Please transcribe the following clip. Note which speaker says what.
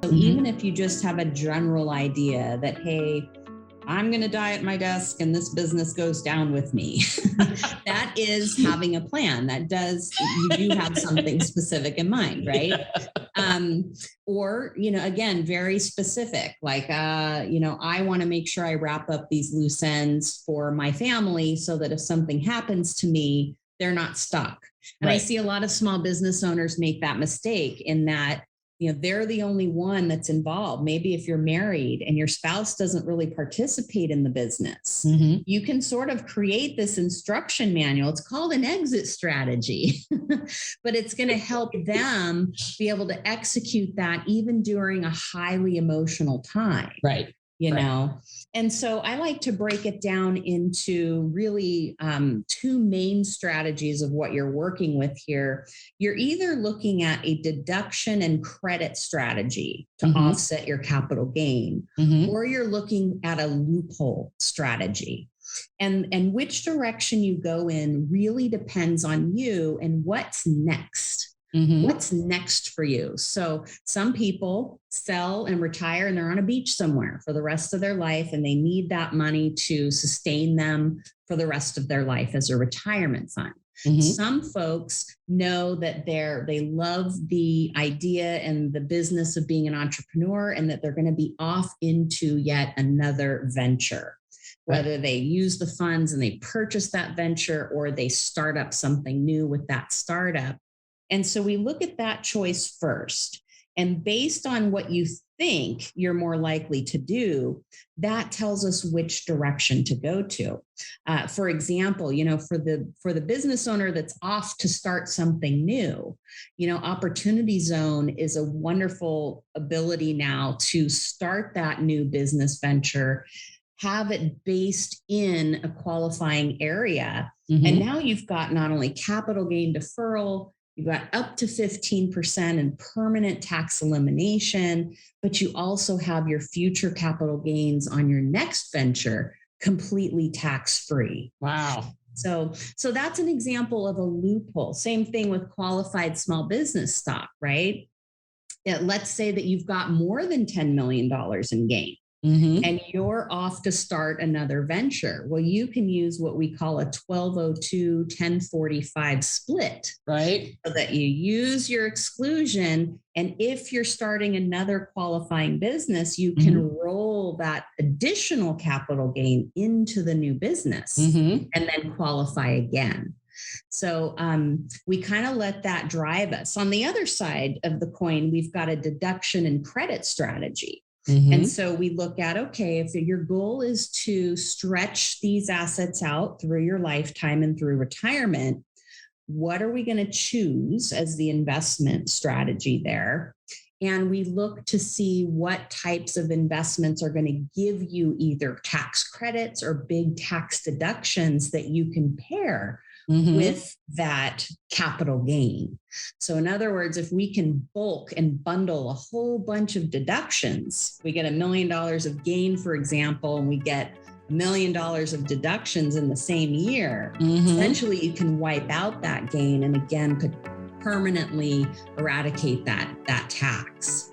Speaker 1: So even if you just have a general idea that, hey, I'm going to die at my desk and this business goes down with me. That is having a plan. You do have something specific in mind, right? Or, again, very specific, like, I want to make sure I wrap up these loose ends for my family so that if something happens to me, they're not stuck. And I see a lot of small business owners make that mistake in that, they're the only one that's involved. Maybe if you're married and your spouse doesn't really participate in the business, you can sort of create this instruction manual. It's called an exit strategy, but it's going to help them be able to execute that even during a highly emotional time.
Speaker 2: Right.
Speaker 1: And so I like to break it down into really two main strategies of what you're working with here. You're either looking at a deduction and credit strategy to offset your capital gain, or you're looking at a loophole strategy. And which direction you go in really depends on you and what's next. What's next for you? So some people sell and retire and they're on a beach somewhere for the rest of their life, and they need that money to sustain them for the rest of their life as a retirement fund. Some folks know that they love the idea and the business of being an entrepreneur, and that they're going to be off into yet another venture. Whether they use the funds and they purchase that venture, or they start up something new with that startup. And so we look at that choice first. And based on what you think you're more likely to do, that tells us which direction to go to. For example, for the business owner that's off to start something new, Opportunity Zone is a wonderful ability now to start that new business venture, have it based in a qualifying area. And now you've got not only capital gain deferral, you've got up to 15% in permanent tax elimination, but you also have your future capital gains on your next venture completely tax-free.
Speaker 2: Wow.
Speaker 1: So that's an example of a loophole. Same thing with qualified small business stock, right? Let's say that you've got more than $10 million in gain. And you're off to start another venture. Well, you can use what we call a 1202 1045 split.
Speaker 2: Right.
Speaker 1: So that you use your exclusion. And if you're starting another qualifying business, you can roll that additional capital gain into the new business and then qualify again. So we kind of let that drive us. On the other side of the coin, we've got a deduction and credit strategy. And so we look at, okay, if your goal is to stretch these assets out through your lifetime and through retirement, what are we going to choose as the investment strategy there? And we look to see what types of investments are going to give you either tax credits or big tax deductions that you can pair with that capital gain. So in other words, if we can bulk and bundle a whole bunch of deductions, we get $1 million of gain, for example, and we get $1 million of deductions in the same year, essentially you can wipe out that gain and again could permanently eradicate that tax.